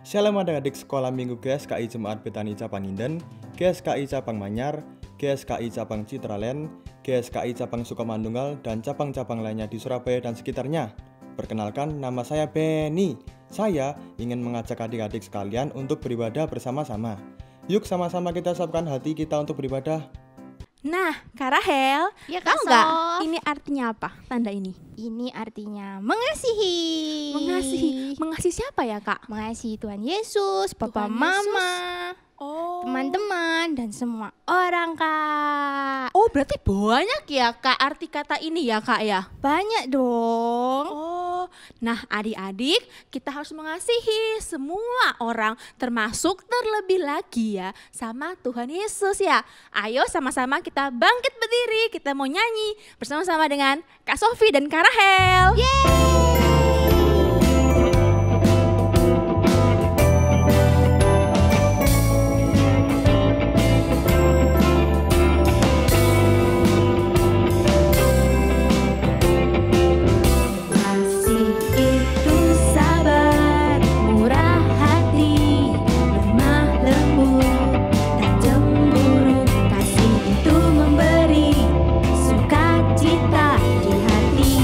Shalom adik-adik sekolah minggu GSKI Jemaat Betani Cabang Inden, GSKI Cabang Manyar, GSKI Cabang Citraland, GSKI Cabang Sukamantunggal, dan cabang-cabang lainnya di Surabaya dan sekitarnya. Perkenalkan, nama saya Benny. Saya ingin mengajak adik-adik sekalian untuk beribadah bersama-sama. Yuk sama-sama kita siapkan hati kita untuk beribadah. Nah, Kak Rahel, Ya, tahu Kak nggak Sof. ini artinya apa, tanda ini? Ini artinya mengasihi. Mengasihi siapa ya, Kak? Mengasihi Tuhan Yesus, Papa Tuhan Mama, Oh, teman-teman, dan semua orang, Kak. Oh, berarti banyak ya, Kak, arti kata ini ya, Kak ya? Banyak dong. Oh, nah adik-adik, kita harus mengasihi semua orang, termasuk terlebih lagi ya sama Tuhan Yesus ya. Ayo sama-sama kita bangkit berdiri, kita mau nyanyi bersama-sama dengan Kak Sofi dan Kak Rahel. Kasih itu sabar, murah hati, lemah lembut, tak cemburu. Kasih itu memberi sukacita di hati.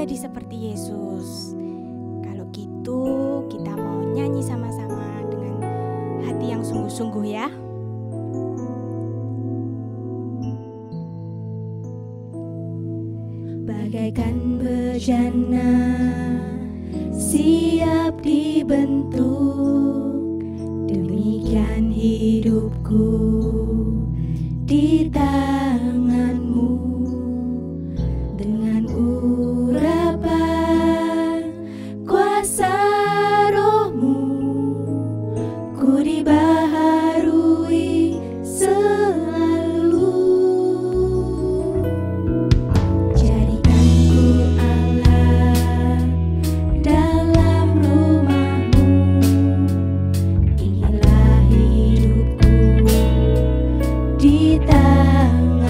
jadi seperti Yesus. Kalau gitu, kita mau nyanyi sama-sama dengan hati yang sungguh-sungguh ya. Bagaikan bejana siap dibentuk, demikian hidupku di tanganmu. Dengan urapan kuasa rohmu, ku dibaharui selalu. Jadikanku alat dalam rumahmu, inilah hidupku di tanganmu.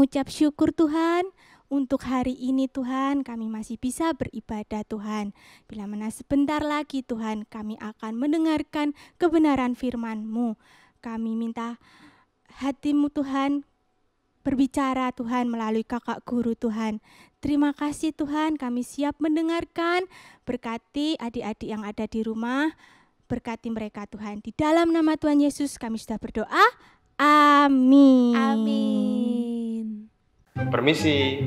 mengucap syukur Tuhan. Untuk hari ini Tuhan, kami masih bisa beribadah Tuhan. Bila mana sebentar lagi Tuhan, kami akan mendengarkan kebenaran firman-Mu. Kami minta hati-Mu Tuhan berbicara Tuhan melalui kakak guru Tuhan. Terima kasih Tuhan, kami siap mendengarkan. Berkati adik-adik yang ada di rumah, berkati mereka Tuhan. Di dalam nama Tuhan Yesus kami sudah berdoa. Amin. Amin. Permisi.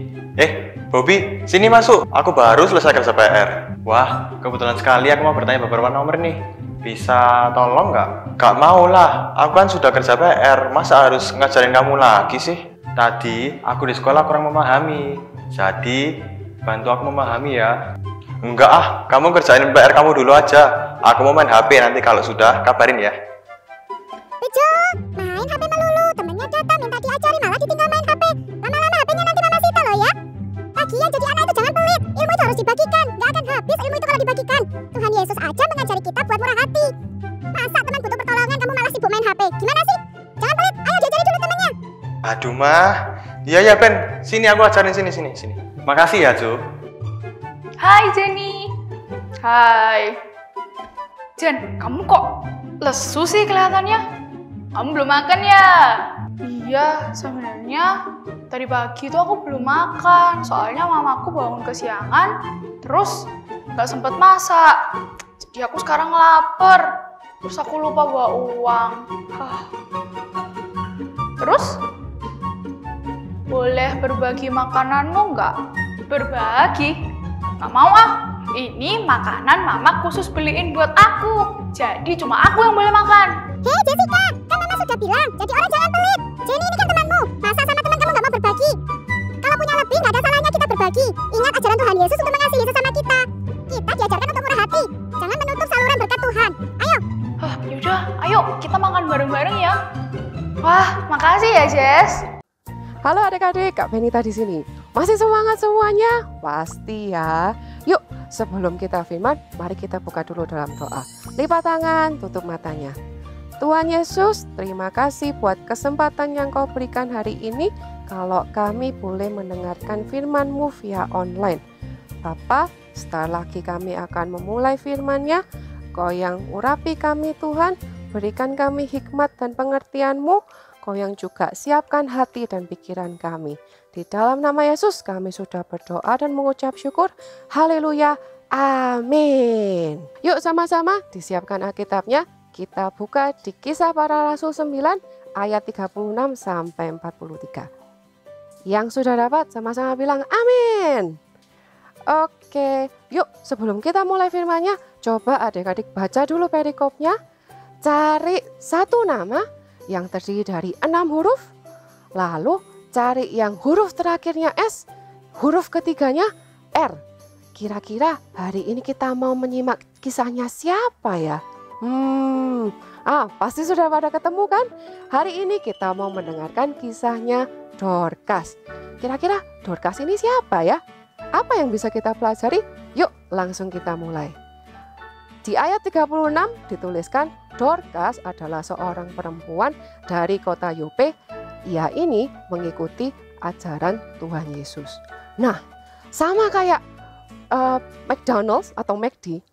Bobby, sini masuk. Aku baru selesai kerja PR. Wah, kebetulan sekali aku mau bertanya beberapa nomor nih. Bisa tolong nggak? Gak mau lah, aku kan sudah kerja PR. Masa harus ngajarin kamu lagi sih? Tadi aku di sekolah kurang memahami. Jadi, bantu aku memahami ya. Enggak ah, kamu kerjain PR kamu dulu aja. Aku mau main HP, nanti kalau sudah kabarin ya. Bejo, main HP melulu. Temennya datang minta diajarin malah ditinggal main HP. Lama-lama HP-nya nanti mama sita loh ya. Lagian jadi anak itu jangan pelit. Ilmu itu harus dibagikan. Gak akan habis ilmu itu kalau dibagikan. Tuhan Yesus aja mengajari kita buat murah hati. Masa teman butuh pertolongan kamu malah sibuk main HP? Gimana sih? Jangan pelit, ayo diajarin dulu temennya. Aduh mah. Iya Ben. Sini aku ajarin sini. Makasih ya Jo. Hai Jenny. Hai. Jen, kamu kok lesu sih kelihatannya? Kamu belum makan ya? Iya, sebenarnya tadi pagi tuh aku belum makan. Soalnya mamaku bangun kesiangan, terus nggak sempet masak. Jadi aku sekarang lapar. Terus aku lupa bawa uang. Terus? Boleh berbagi makananmu nggak? Berbagi? Nggak mau ah. Ini makanan mama khusus beliin buat aku. Jadi cuma aku yang boleh makan. Hei Jessica, kan mama sudah bilang, jadi orang jangan pelit. Jenny ini kan temanmu. Masa sama teman kamu gak mau berbagi? Kalau punya lebih gak ada salahnya kita berbagi. Ingat ajaran Tuhan Yesus untuk mengasihi sesama kita. Kita diajarkan untuk murah hati. Jangan menutup saluran berkat Tuhan. Ayo. Yaudah, ayo kita makan bareng-bareng ya. Wah, makasih ya Jess. Halo adik-adik, Kak Benita di sini. Masih semangat semuanya? Pasti ya. Yuk, sebelum kita firman, mari kita buka dulu dalam doa. Lipat tangan, tutup matanya. Tuhan Yesus, terima kasih buat kesempatan yang Kau berikan hari ini. Kalau kami boleh mendengarkan firman-Mu via online. Bapa, setelah lagi kami akan memulai firman-Nya. Kau yang urapi kami Tuhan, berikan kami hikmat dan pengertian-Mu. Kau yang juga siapkan hati dan pikiran kami. Di dalam nama Yesus kami sudah berdoa dan mengucap syukur. Haleluya. Amin. Yuk sama-sama disiapkan Alkitabnya. Kita buka di Kisah Para Rasul 9 ayat 36 sampai 43. Yang sudah dapat sama-sama bilang amin. Oke, yuk sebelum kita mulai firman-Nya, coba adik-adik baca dulu perikopnya. Cari satu nama yang terdiri dari 6 huruf, lalu cari yang huruf terakhirnya S, huruf ketiganya R. Kira-kira hari ini kita mau menyimak kisahnya siapa ya? Pasti sudah pada ketemu kan? Hari ini kita mau mendengarkan kisahnya Dorcas. Kira-kira Dorcas ini siapa ya? Apa yang bisa kita pelajari? Yuk langsung kita mulai. Di ayat 36 dituliskan Dorcas adalah seorang perempuan dari kota Yope. Ia ini mengikuti ajaran Tuhan Yesus. Nah, sama kayak McDonald's atau McD,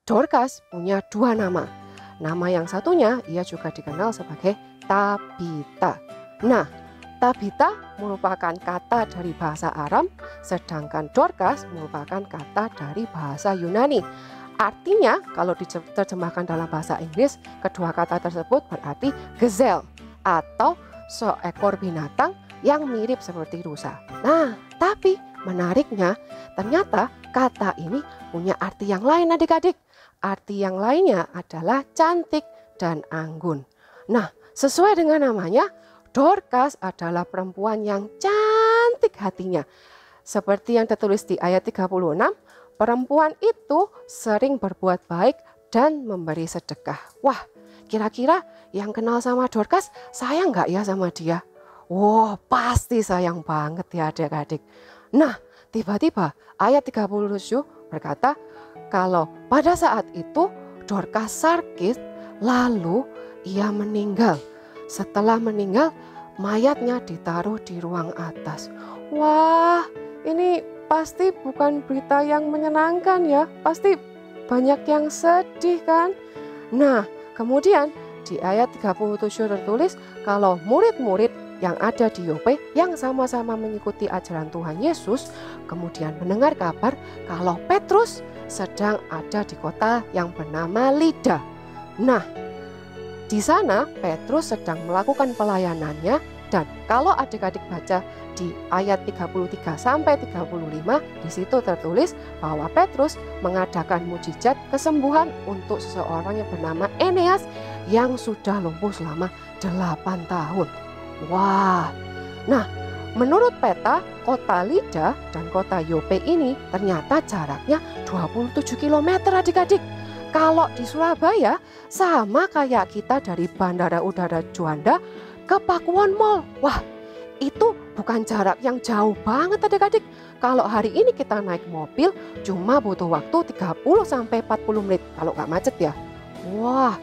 Dorcas punya 2 nama. Nama yang satunya ia juga dikenal sebagai Tabita. Nah, Tabita merupakan kata dari bahasa Aram, sedangkan Dorcas merupakan kata dari bahasa Yunani. Artinya kalau diterjemahkan dalam bahasa Inggris, kedua kata tersebut berarti gazelle atau seekor binatang yang mirip seperti rusa. Nah, tapi menariknya ternyata kata ini punya arti yang lain adik-adik. Arti yang lainnya adalah cantik dan anggun. Nah, sesuai dengan namanya, Dorcas adalah perempuan yang cantik hatinya. Seperti yang tertulis di ayat 36, perempuan itu sering berbuat baik dan memberi sedekah. Wah, kira-kira yang kenal sama Dorcas sayang nggak ya sama dia? Wah, pasti sayang banget ya adik-adik. Nah, tiba-tiba ayat 37 berkata, kalau pada saat itu Dorcas sakit, lalu ia meninggal. Setelah meninggal, mayatnya ditaruh di ruang atas. Wah, ini pasti bukan berita yang menyenangkan ya. Pasti banyak yang sedih kan? Nah, kemudian di ayat 37 tertulis kalau murid-murid yang ada di Yope yang sama-sama mengikuti ajaran Tuhan Yesus kemudian mendengar kabar kalau Petrus sedang ada di kota yang bernama Lida. Nah, di sana Petrus sedang melakukan pelayanannya, dan kalau adik-adik baca di ayat 33 sampai 35 di situ tertulis bahwa Petrus mengadakan mujizat kesembuhan untuk seseorang yang bernama Eneas yang sudah lumpuh selama 8 tahun. Wah, nah menurut peta kota Lida dan kota Yope ini ternyata jaraknya 27 km adik-adik. Kalau di Surabaya sama kayak kita dari Bandara Udara Juanda ke Pakuwon Mall. Wah, itu bukan jarak yang jauh banget adik-adik. Kalau hari ini kita naik mobil cuma butuh waktu 30 sampai 40 menit kalau nggak macet ya. Wah,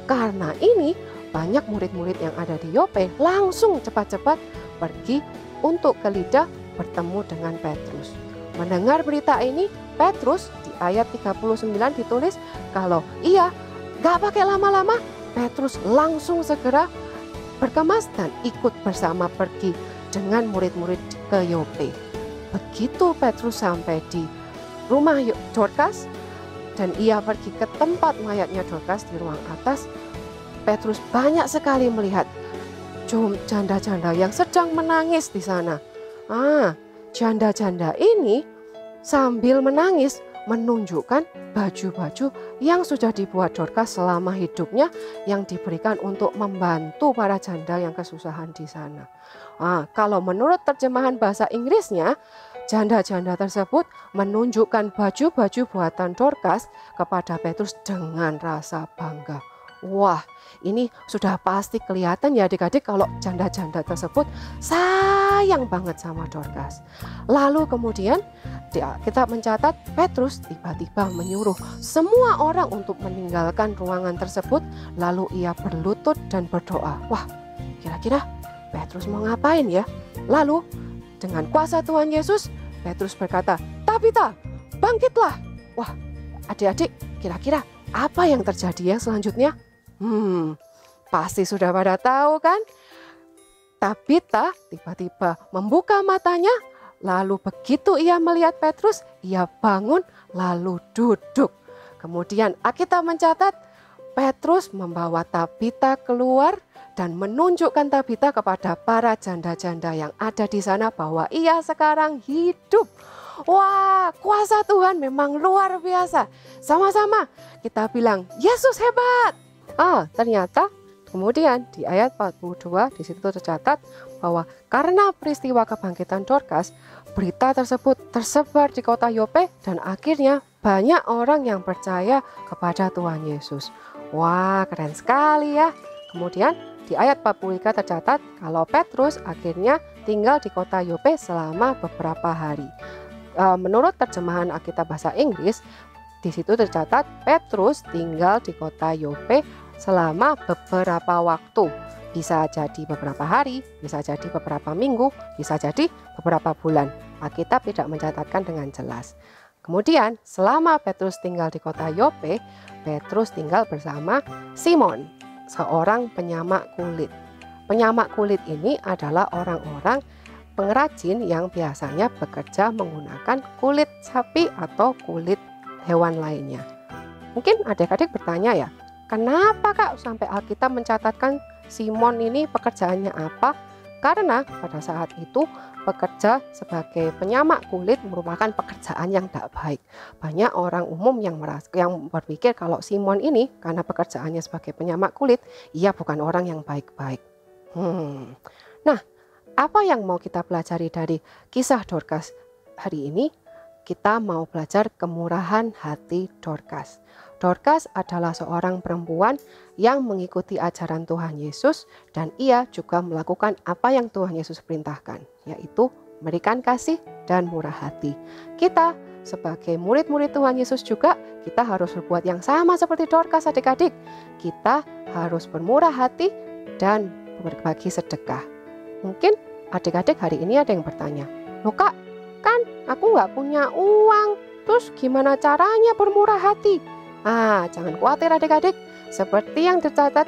karena ini banyak murid-murid yang ada di Yope langsung cepat-cepat pergi untuk ke Lida bertemu dengan Petrus. Mendengar berita ini, Petrus di ayat 39 ditulis kalau ia gak pakai lama-lama, Petrus langsung segera berkemas dan ikut bersama pergi dengan murid-murid ke Yope. Begitu Petrus sampai di rumah Dorcas dan ia pergi ke tempat mayatnya Dorcas di ruang atas, Petrus banyak sekali melihat janda-janda yang sedang menangis di sana. Janda-janda ini sambil menangis menunjukkan baju-baju yang sudah dibuat Dorcas selama hidupnya yang diberikan untuk membantu para janda yang kesusahan di sana. Kalau menurut terjemahan bahasa Inggrisnya, janda-janda tersebut menunjukkan baju-baju buatan Dorcas kepada Petrus dengan rasa bangga. Wah, ini sudah pasti kelihatan ya adik-adik kalau janda-janda tersebut sayang banget sama Dorcas. Lalu kemudian kita mencatat Petrus tiba-tiba menyuruh semua orang untuk meninggalkan ruangan tersebut. Lalu ia berlutut dan berdoa. Wah, kira-kira Petrus mau ngapain ya? Lalu dengan kuasa Tuhan Yesus, Petrus berkata, "Tabita, bangkitlah." Wah, adik-adik kira-kira apa yang terjadi yang selanjutnya? Pasti sudah pada tahu kan? Tabita tiba-tiba membuka matanya, lalu begitu ia melihat Petrus, ia bangun lalu duduk. Kemudian Alkitab mencatat Petrus membawa Tabita keluar dan menunjukkan Tabita kepada para janda-janda yang ada di sana bahwa ia sekarang hidup. Wah, kuasa Tuhan memang luar biasa. Sama-sama kita bilang, Yesus hebat. Ternyata kemudian di ayat 42 di situ tercatat bahwa karena peristiwa kebangkitan Dorcas, berita tersebut tersebar di kota Yope dan akhirnya banyak orang yang percaya kepada Tuhan Yesus. Wah, keren sekali ya. Kemudian di ayat 43 tercatat kalau Petrus akhirnya tinggal di kota Yope selama beberapa hari. Menurut terjemahan Alkitab bahasa Inggris, di situ tercatat Petrus tinggal di kota Yope selama beberapa waktu. Bisa jadi beberapa hari, bisa jadi beberapa minggu, bisa jadi beberapa bulan. Alkitab tidak mencatatkan dengan jelas. Kemudian selama Petrus tinggal di kota Yope, Petrus tinggal bersama Simon, seorang penyamak kulit. Penyamak kulit ini adalah orang-orang pengrajin yang biasanya bekerja menggunakan kulit sapi atau kulit hewan lainnya. Mungkin adik-adik bertanya ya, kenapa Kak sampai Alkitab mencatatkan Simon ini pekerjaannya apa? Karena pada saat itu bekerja sebagai penyamak kulit merupakan pekerjaan yang tidak baik. Banyak orang umum yang berpikir kalau Simon ini karena pekerjaannya sebagai penyamak kulit, ia bukan orang yang baik-baik. Nah, apa yang mau kita pelajari dari kisah Dorcas hari ini? Kita mau belajar kemurahan hati Dorcas. Dorcas adalah seorang perempuan yang mengikuti ajaran Tuhan Yesus dan ia juga melakukan apa yang Tuhan Yesus perintahkan, yaitu memberikan kasih dan murah hati. Kita sebagai murid-murid Tuhan Yesus juga kita harus berbuat yang sama seperti Dorcas adik-adik. Kita harus bermurah hati dan berbagi sedekah. Mungkin adik-adik hari ini ada yang bertanya, "Loh Kak, kan aku nggak punya uang, terus gimana caranya bermurah hati?" Jangan khawatir adik-adik. Seperti yang tercatat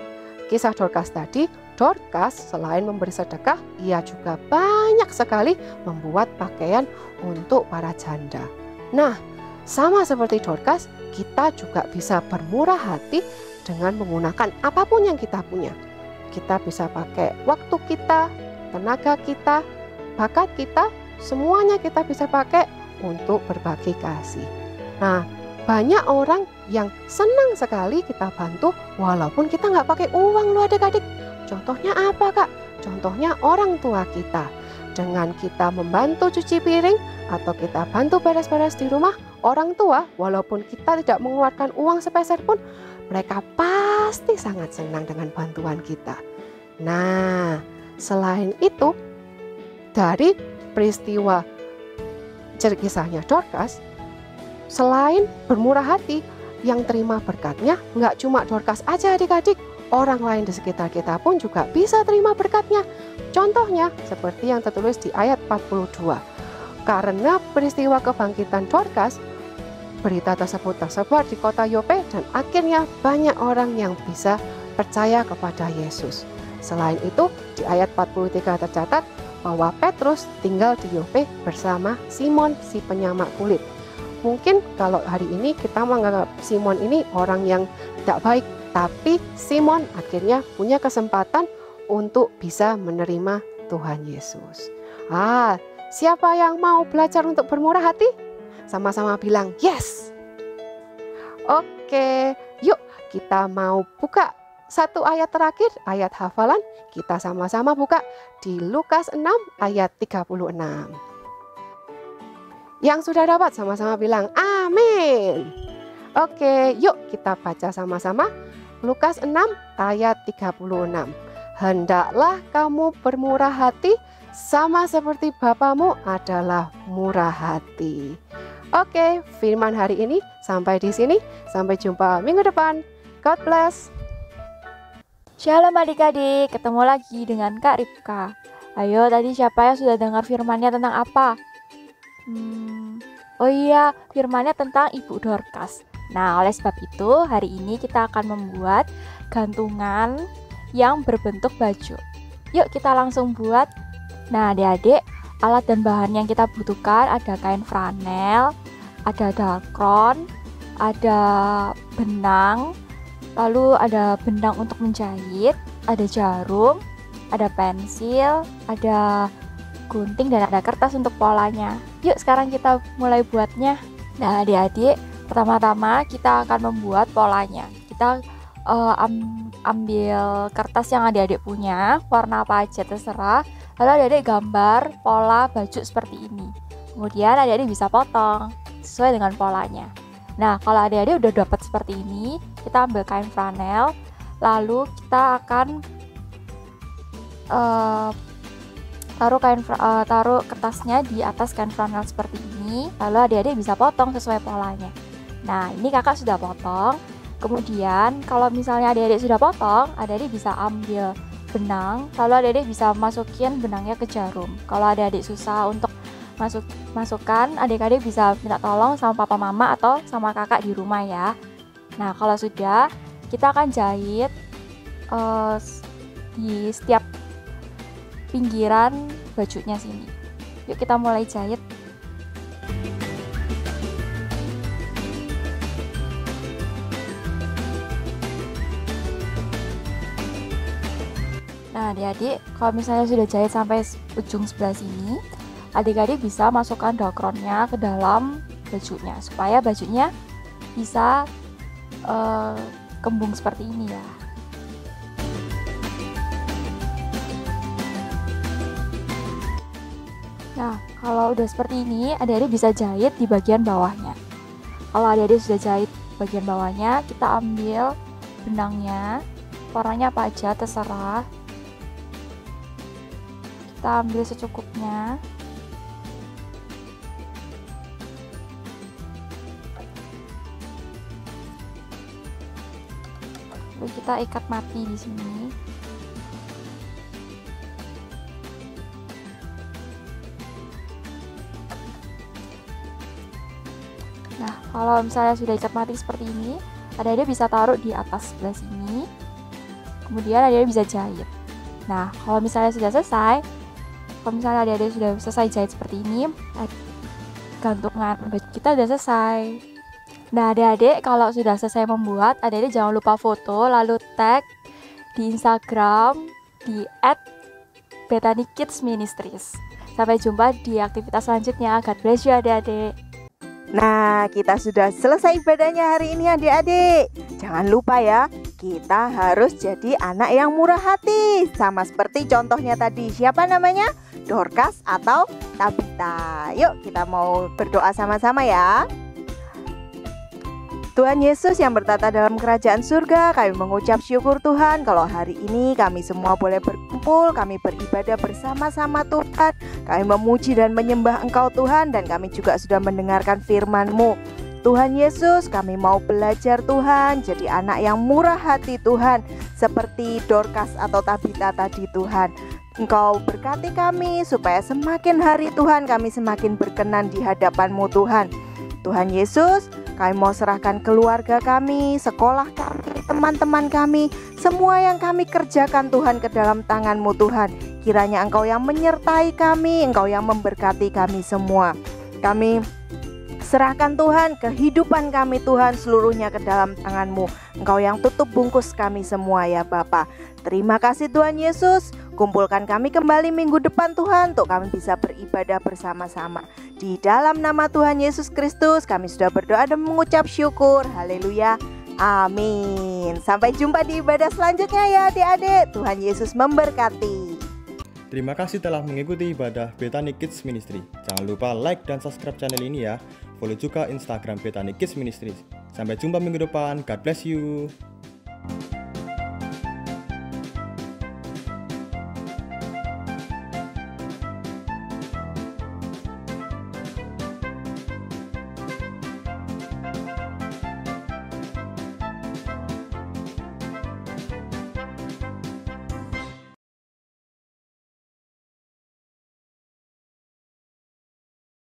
kisah Dorcas tadi, Dorcas selain memberi sedekah, ia juga banyak sekali membuat pakaian untuk para janda. Nah, sama seperti Dorcas, kita juga bisa bermurah hati dengan menggunakan apapun yang kita punya. Kita bisa pakai waktu kita, tenaga kita, bakat kita, semuanya kita bisa pakai untuk berbagi kasih. Nah, banyak orang yang senang sekali kita bantu walaupun kita nggak pakai uang loh adik-adik. Contohnya apa Kak? Contohnya orang tua kita. Dengan kita membantu cuci piring atau kita bantu beres-beres di rumah, orang tua walaupun kita tidak mengeluarkan uang sepeser pun, mereka pasti sangat senang dengan bantuan kita. Nah, selain itu, dari peristiwa kisahnya Dorcas, selain bermurah hati, yang terima berkatnya nggak cuma Dorcas aja adik-adik, orang lain di sekitar kita pun juga bisa terima berkatnya. Contohnya seperti yang tertulis di ayat 42. Karena peristiwa kebangkitan Dorcas, berita tersebut tersebar di kota Yope dan akhirnya banyak orang yang bisa percaya kepada Yesus. Selain itu, di ayat 43 tercatat bahwa Petrus tinggal di Yope bersama Simon si penyamak kulit. Mungkin kalau hari ini kita menganggap Simon ini orang yang tidak baik, tapi Simon akhirnya punya kesempatan untuk bisa menerima Tuhan Yesus. Siapa yang mau belajar untuk bermurah hati? Sama-sama bilang yes. Oke, yuk kita mau buka satu ayat terakhir, ayat hafalan. Kita sama-sama buka di Lukas 6 ayat 36. Yang sudah dapat sama-sama bilang amin. Oke, yuk kita baca sama-sama Lukas 6 ayat 36. Hendaklah kamu bermurah hati sama seperti Bapamu adalah murah hati. Oke, firman hari ini sampai di sini. Sampai jumpa minggu depan. God bless. Shalom adik-adik, ketemu lagi dengan Kak Ripka. Ayo, tadi siapa yang sudah dengar firmannya tentang apa? Oh iya, firmannya tentang Ibu Dorcas. Nah, oleh sebab itu, hari ini kita akan membuat gantungan yang berbentuk baju. Yuk kita langsung buat. Nah, adik-adik, alat dan bahan yang kita butuhkan ada kain flanel, ada dakron, ada benang, lalu ada benang untuk menjahit, ada jarum, ada pensil, ada gunting, dan ada kertas untuk polanya. Yuk sekarang kita mulai buatnya. Nah adik-adik, pertama-tama kita akan membuat polanya. Kita ambil kertas yang adik-adik punya, warna apa aja terserah. Lalu adik-adik gambar pola baju seperti ini. Kemudian adik-adik bisa potong sesuai dengan polanya. Nah kalau adik-adik udah dapat seperti ini, kita ambil kain flanel. Lalu kita akan taruh kertasnya di atas kain flanel seperti ini. Lalu adik-adik bisa potong sesuai polanya. Nah ini kakak sudah potong. Kemudian kalau misalnya adik-adik sudah potong, adik-adik bisa ambil benang. Lalu adik-adik bisa masukin benangnya ke jarum. Kalau adik-adik susah untuk masukkan, adik-adik bisa minta tolong sama papa mama atau sama kakak di rumah ya. Nah kalau sudah, kita akan jahit di setiap pinggiran bajunya sini. Yuk kita mulai jahit. Nah adik-adik, kalau misalnya sudah jahit sampai ujung sebelah sini, adik-adik bisa masukkan dakronnya ke dalam bajunya supaya bajunya bisa kembung seperti ini ya. Nah, kalau udah seperti ini, adik-adik bisa jahit di bagian bawahnya. Kalau adik-adik sudah jahit bagian bawahnya, kita ambil benangnya, warnanya apa aja terserah. Kita ambil secukupnya. Lalu kita ikat mati di sini. Nah, kalau misalnya sudah ikat mati seperti ini, adik-adik bisa taruh di atas sebelah sini. Kemudian adik-adik bisa jahit. Nah, kalau misalnya sudah selesai, kalau misalnya adik-adik sudah selesai jahit seperti ini, gantungan baju kita sudah selesai. Nah, adik-adik kalau sudah selesai membuat, adik-adik jangan lupa foto lalu tag di Instagram di @BethanyKidsMinistries. Sampai jumpa di aktivitas selanjutnya. God bless you adik-adik. Nah, kita sudah selesai ibadahnya hari ini adik-adik. Jangan lupa ya, kita harus jadi anak yang murah hati. Sama seperti contohnya tadi, siapa namanya? Dorcas atau Tabita. Yuk kita mau berdoa sama-sama ya. Tuhan Yesus yang bertata dalam kerajaan surga, kami mengucap syukur Tuhan kalau hari ini kami semua boleh berkumpul, kami beribadah bersama-sama Tuhan. Kami memuji dan menyembah Engkau Tuhan, dan kami juga sudah mendengarkan firman-Mu. Tuhan Yesus, kami mau belajar Tuhan, jadi anak yang murah hati Tuhan, seperti Dorcas atau Tabita tadi Tuhan. Engkau berkati kami supaya semakin hari Tuhan kami semakin berkenan di hadapan-Mu Tuhan. Tuhan Yesus, kami mau serahkan keluarga kami, sekolah kami, teman-teman kami, semua yang kami kerjakan Tuhan ke dalam tangan-Mu Tuhan. Kiranya Engkau yang menyertai kami, Engkau yang memberkati kami semua. Kami serahkan Tuhan kehidupan kami Tuhan seluruhnya ke dalam tangan-Mu. Engkau yang tutup bungkus kami semua ya Bapa. Terima kasih Tuhan Yesus. Kumpulkan kami kembali minggu depan Tuhan, untuk kami bisa beribadah bersama-sama. Di dalam nama Tuhan Yesus Kristus kami sudah berdoa dan mengucap syukur. Haleluya. Amin. Sampai jumpa di ibadah selanjutnya ya adik-adik. Tuhan Yesus memberkati. Terima kasih telah mengikuti ibadah Bethany Kids Ministry. Jangan lupa like dan subscribe channel ini ya. Follow juga Instagram Bethany Kids Ministry. Sampai jumpa minggu depan. God bless you.